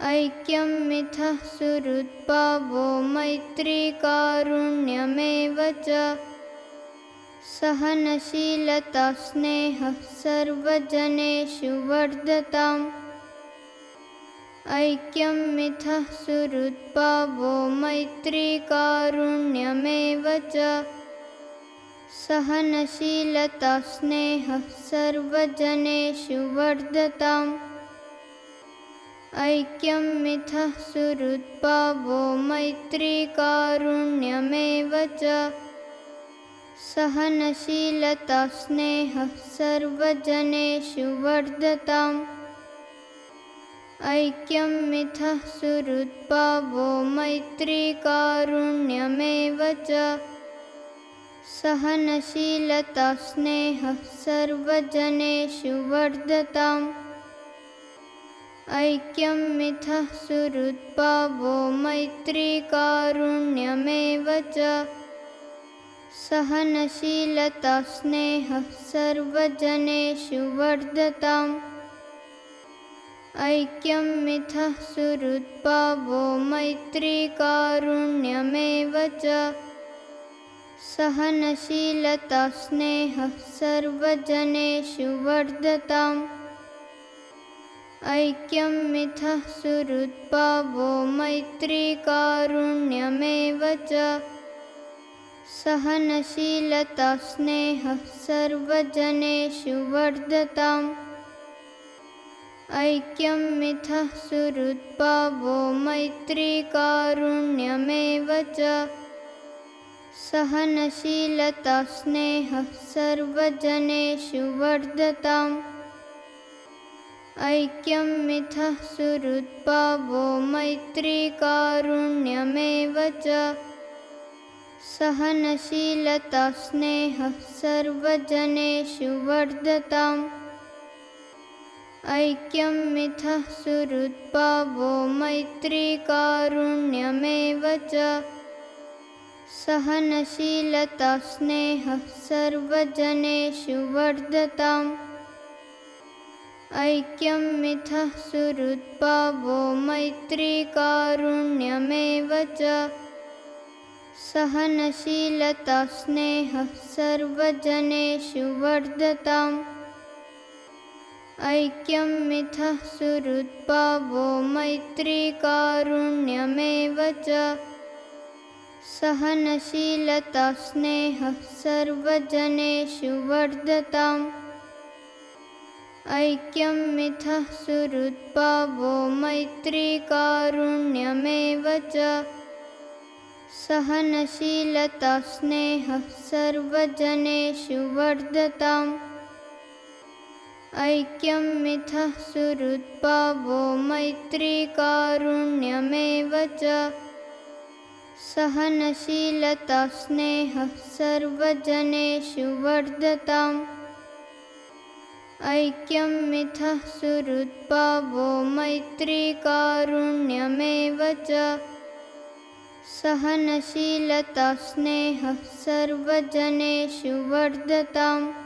ऐक्यं मिथः सुहृद्भावो मैत्री कारुण्यमेव च सहनशीलता स्नेहः सर्वजनेषु वर्धताम् ऐक्यं मिथः सुहृद्भावो मैत्री कारुण्यमेव च सहनशीलता स्नेहः सर्वजनेषु वर्धताम् ऐक्यं मिथः सुहृद्भावो मैत्री कारुण्यमेव च सहनशीलता स्नेहः सर्वजनेषु वर्धताम् ऐक्यं मिथः सुहृद्भावो मैत्री कारुण्यमेव च सहनशीलता स्नेहः सर्वजनेषु वर्धताम् ऐक्यं मिथः सुहृद्भावो मैत्री कारुण्यमेव च सहनशीलता स्नेहः सर्वजनेषु वर्धताम् ऐक्यं मिथः सुहृद्भावो मैत्री कारुण्यमेव च सहनशीलता स्नेहः सर्वजनेषु वर्धताम् ऐक्यं मिथः सुहृद्भावो मैत्री कारुण्यमेव च सहनशीलता स्नेहः सर्वजनेषु वर्धताम् ऐक्यं मिथः सुहृद्भावो मैत्री कारुण्यमेव च सहनशीलता स्नेहः सर्वजनेषु वर्धताम् ऐक्यं मिथः सुहृद्भावो मैत्री कारुण्यमेव च सहनशीलता स्नेहः सर्वजनेषु वर्धताम् ऐक्यं मिथः सुहृद्भावो मैत्री कारुण्यमेव च सहनशीलता स्नेहः सर्वजनेषु वर्धताम् ऐक्यं मिथः सुहृद्भावो मैत्री कारुण्यमेव च सहनशीलता स्नेहः सर्वजनेषु वर्धताम् ऐक्यं मिथः सुहृद्भावो मैत्री कारुण्यमेव च सहनशीलता स्नेहः सर्वजनेषु वर्धताम् ऐक्यं मिथः सुहृद्भावो मैत्री कारुण्यमेव च सहनशीलता स्नेहः सर्वजनेषु वर्धताम् ऐक्यं मिथः सुहृद्भावो मैत्री कारुण्यमेव च सहनशीलता स्नेहः सर्वजनेषु वर्धताम् ऐक्यं मिथः सुहृद्भावो मैत्री कारुण्यमेव च सहनशीलता स्नेहः सर्वजनेषु वर्धताम्